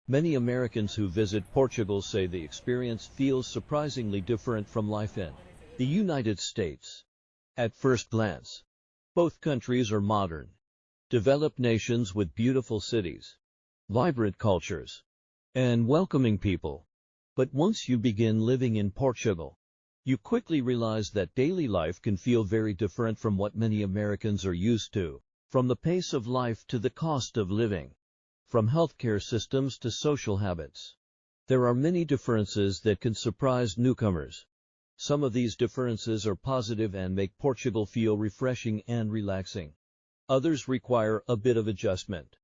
Many Americans who visit Portugal say the experience feels surprisingly different from life in the United States. At first glance, both countries are modern, developed nations with beautiful cities, vibrant cultures, and welcoming people. But once you begin living in Portugal, you quickly realize that daily life can feel very different from what many Americans are used to, from the pace of life to the cost of living, from healthcare systems to social habits. There are many differences that can surprise newcomers. Some of these differences are positive and make Portugal feel refreshing and relaxing. Others require a bit of adjustment,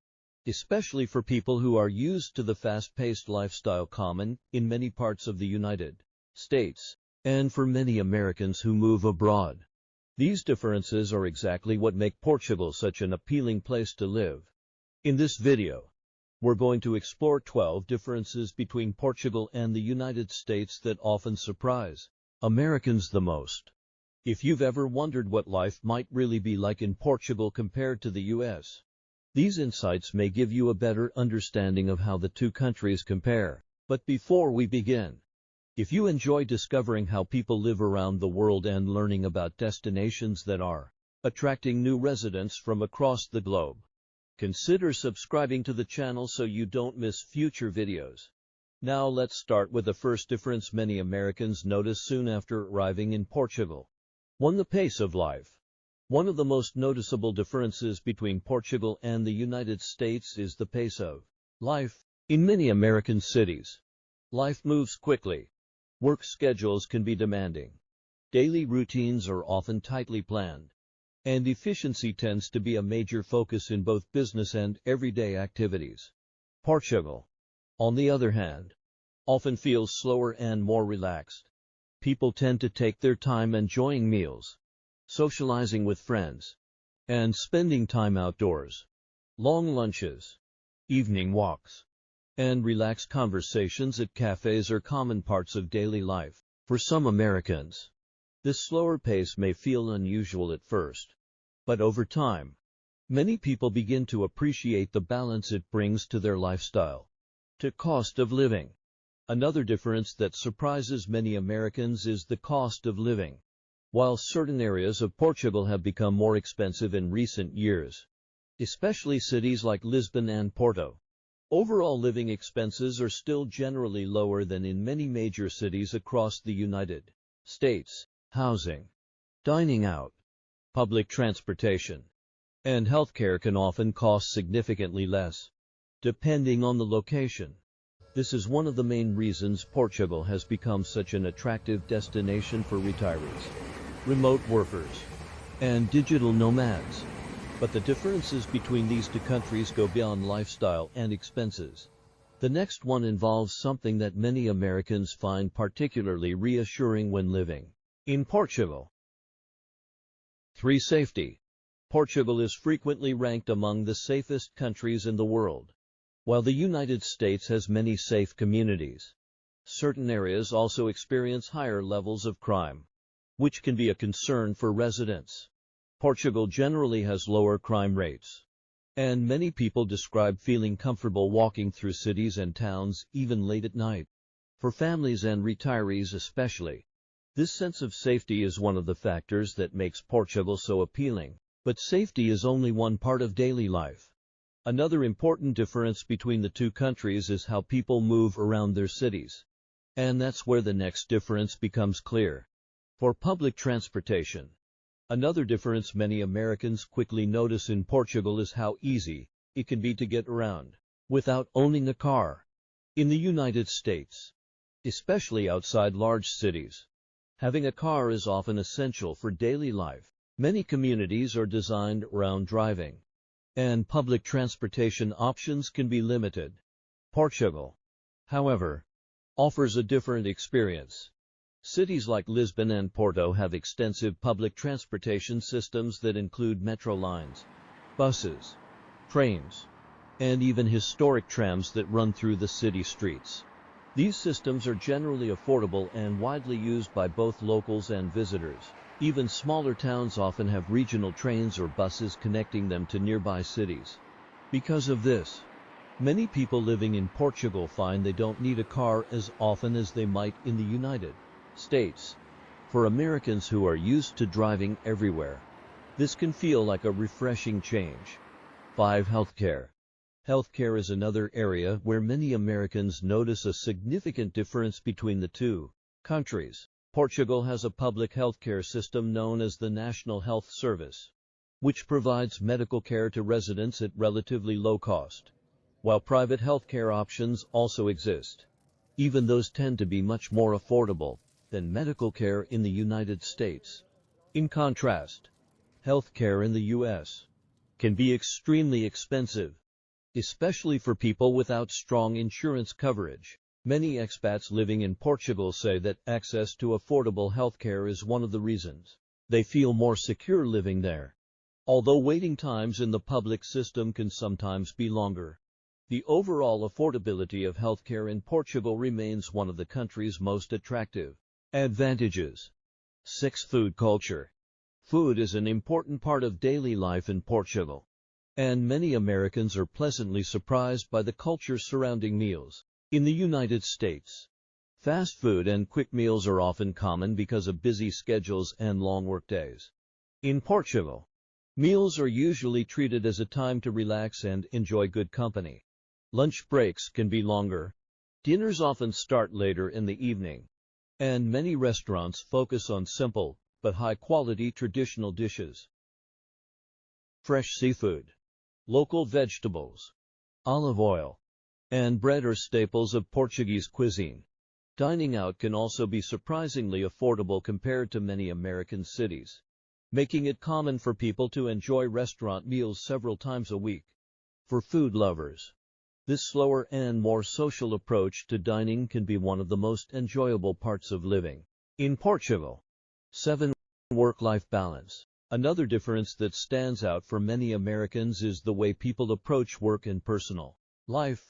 especially for people who are used to the fast-paced lifestyle common in many parts of the United States, and for many Americans who move abroad. These differences are exactly what make Portugal such an appealing place to live. In this video, we're going to explore 12 differences between Portugal and the United States that often surprise Americans the most. If you've ever wondered what life might really be like in Portugal compared to the US, these insights may give you a better understanding of how the two countries compare. But before we begin, if you enjoy discovering how people live around the world and learning about destinations that are attracting new residents from across the globe, consider subscribing to the channel so you don't miss future videos. Now let's start with the first difference many Americans notice soon after arriving in Portugal. 1. The pace of life. One of the most noticeable differences between Portugal and the United States is the pace of life. In many American cities, life moves quickly. Work schedules can be demanding. Daily routines are often tightly planned, and efficiency tends to be a major focus in both business and everyday activities. Portugal, on the other hand, often feels slower and more relaxed. People tend to take their time enjoying meals, socializing with friends, and spending time outdoors. Long lunches, evening walks, and relaxed conversations at cafes are common parts of daily life. For some Americans, this slower pace may feel unusual at first, but over time, many people begin to appreciate the balance it brings to their lifestyle. To cost of living. Another difference that surprises many Americans is the cost of living. While certain areas of Portugal have become more expensive in recent years, especially cities like Lisbon and Porto, overall living expenses are still generally lower than in many major cities across the United States. Housing, dining out, public transportation, and healthcare can often cost significantly less, depending on the location. This is one of the main reasons Portugal has become such an attractive destination for retirees, remote workers, and digital nomads. But the differences between these two countries go beyond lifestyle and expenses. The next one involves something that many Americans find particularly reassuring when living in Portugal. 3. Safety. Portugal is frequently ranked among the safest countries in the world. While the United States has many safe communities, certain areas also experience higher levels of crime, which can be a concern for residents. Portugal generally has lower crime rates, and many people describe feeling comfortable walking through cities and towns even late at night. For families and retirees especially, this sense of safety is one of the factors that makes Portugal so appealing. But safety is only one part of daily life. Another important difference between the two countries is how people move around their cities. And that's where the next difference becomes clear. For public transportation. Another difference many Americans quickly notice in Portugal is how easy it can be to get around without owning a car. In the United States, especially outside large cities, having a car is often essential for daily life. Many communities are designed around driving, and public transportation options can be limited. Portugal, however, offers a different experience. Cities like Lisbon and Porto have extensive public transportation systems that include metro lines, buses, trains, and even historic trams that run through the city streets. These systems are generally affordable and widely used by both locals and visitors. Even smaller towns often have regional trains or buses connecting them to nearby cities. Because of this, Many people living in Portugal find they don't need a car as often as they might in the United States. For Americans who are used to driving everywhere, this can feel like a refreshing change. 5. Healthcare. Healthcare is another area where many Americans notice a significant difference between the two countries. Portugal has a public healthcare system known as the National Health Service, which provides medical care to residents at relatively low cost, while private healthcare options also exist. Even those tend to be much more affordable than medical care in the United States. In contrast, healthcare in the U.S. can be extremely expensive, especially for people without strong insurance coverage. Many expats living in Portugal say that access to affordable healthcare is one of the reasons they feel more secure living there. Although waiting times in the public system can sometimes be longer, the overall affordability of healthcare in Portugal remains one of the country's most attractive advantages. 6. Food culture. Food is an important part of daily life in Portugal, and many Americans are pleasantly surprised by the culture surrounding meals. In the United States, fast food and quick meals are often common because of busy schedules and long workdays. In Portugal, meals are usually treated as a time to relax and enjoy good company. Lunch breaks can be longer, dinners often start later in the evening, and many restaurants focus on simple but high-quality traditional dishes. Fresh seafood, local vegetables, olive oil, and bread are staples of Portuguese cuisine. Dining out can also be surprisingly affordable compared to many American cities, making it common for people to enjoy restaurant meals several times a week. For food lovers, this slower and more social approach to dining can be one of the most enjoyable parts of living in Portugal. 7. Work-life balance. Another difference that stands out for many Americans is the way people approach work and personal life.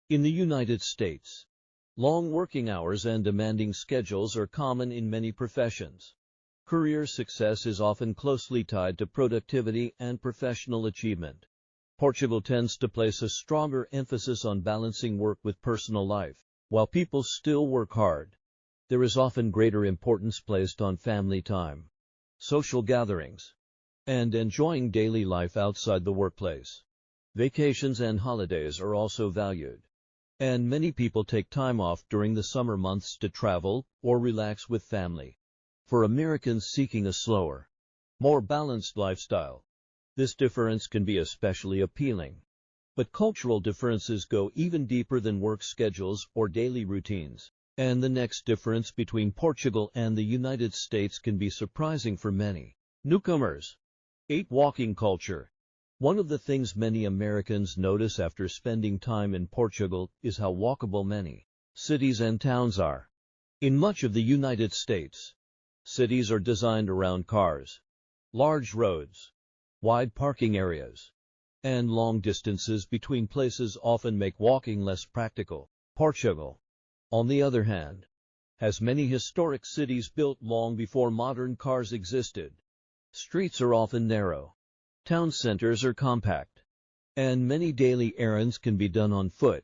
In the United States, long working hours and demanding schedules are common in many professions. Career success is often closely tied to productivity and professional achievement. Portugal tends to place a stronger emphasis on balancing work with personal life. While people still work hard, there is often greater importance placed on family time, social gatherings, and enjoying daily life outside the workplace. Vacations and holidays are also valued, and many people take time off during the summer months to travel or relax with family. For Americans seeking a slower, more balanced lifestyle, this difference can be especially appealing. But cultural differences go even deeper than work schedules or daily routines. And the next difference between Portugal and the United States can be surprising for many newcomers. 8. Walking culture. One of the things many Americans notice after spending time in Portugal is how walkable many cities and towns are. In much of the United States, cities are designed around cars, large roads, wide parking areas, and long distances between places often make walking less practical. Portugal, on the other hand, has many historic cities built long before modern cars existed. Streets are often narrow, town centers are compact, and many daily errands can be done on foot.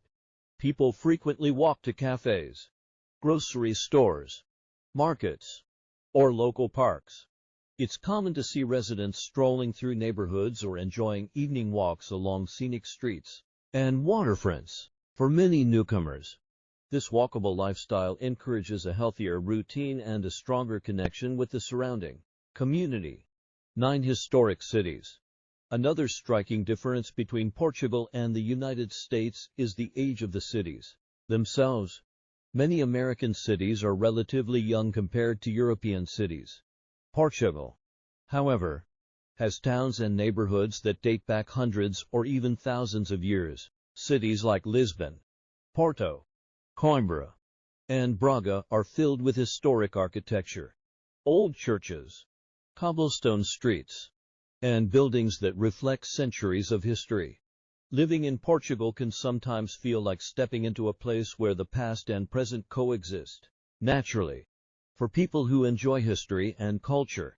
People frequently walk to cafes, grocery stores, markets, or local parks. It's common to see residents strolling through neighborhoods or enjoying evening walks along scenic streets and waterfronts. For many newcomers, this walkable lifestyle encourages a healthier routine and a stronger connection with the surrounding community. 9. Historic cities. Another striking difference between Portugal and the United States is the age of the cities themselves. Many American cities are relatively young compared to European cities. Portugal, however, has towns and neighborhoods that date back hundreds or even thousands of years. Cities like Lisbon, Porto, Coimbra, and Braga are filled with historic architecture, old churches, cobblestone streets, and buildings that reflect centuries of history. Living in Portugal can sometimes feel like stepping into a place where the past and present coexist naturally. For people who enjoy history and culture,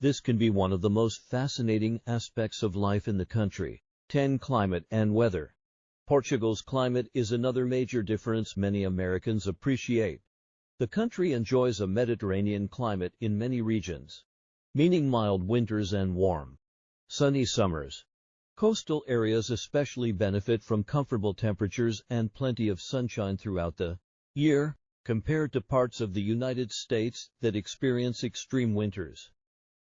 this can be one of the most fascinating aspects of life in the country. 10. Climate and weather. Portugal's climate is another major difference many Americans appreciate. The country enjoys a Mediterranean climate in many regions, meaning mild winters and warm, sunny summers. Coastal areas especially benefit from comfortable temperatures and plenty of sunshine throughout the year, compared to parts of the United States that experience extreme winters,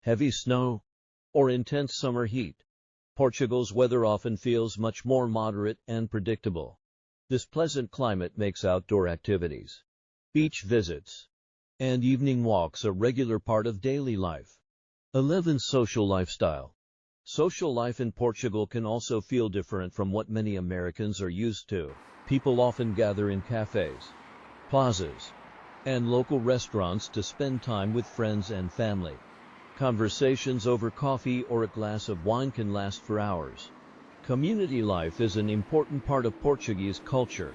heavy snow, or intense summer heat. Portugal's weather often feels much more moderate and predictable. This pleasant climate makes outdoor activities, beach visits, and evening walks a regular part of daily life. 11. Social lifestyle. Social life in Portugal can also feel different from what many Americans are used to. People often gather in cafes, plazas, and local restaurants to spend time with friends and family. Conversations over coffee or a glass of wine can last for hours. Community life is an important part of Portuguese culture,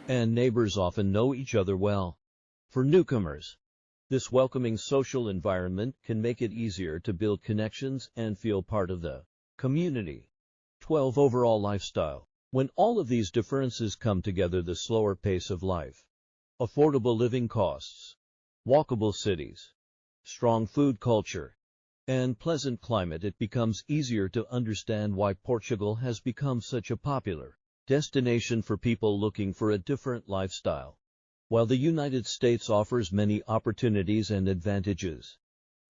and neighbors often know each other well. For newcomers, this welcoming social environment can make it easier to build connections and feel part of the community. 12. Overall lifestyle. When all of these differences come together, the slower pace of life, affordable living costs, walkable cities, strong food culture, and pleasant climate, it becomes easier to understand why Portugal has become such a popular destination for people looking for a different lifestyle. While the United States offers many opportunities and advantages,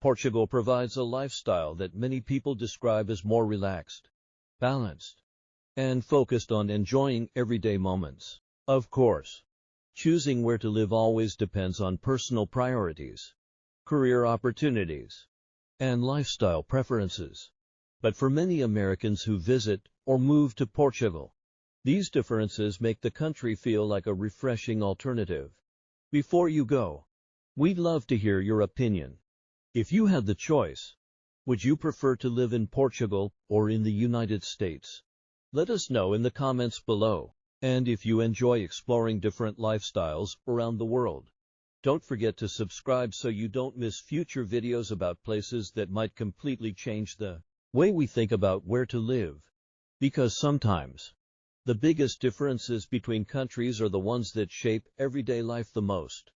Portugal provides a lifestyle that many people describe as more relaxed, balanced, and focused on enjoying everyday moments. Of course, choosing where to live always depends on personal priorities, career opportunities, and lifestyle preferences. But for many Americans who visit or move to Portugal, these differences make the country feel like a refreshing alternative. Before you go, we'd love to hear your opinion. If you had the choice, would you prefer to live in Portugal or in the United States? Let us know in the comments below. And if you enjoy exploring different lifestyles around the world, don't forget to subscribe so you don't miss future videos about places that might completely change the way we think about where to live. Because sometimes, the biggest differences between countries are the ones that shape everyday life the most.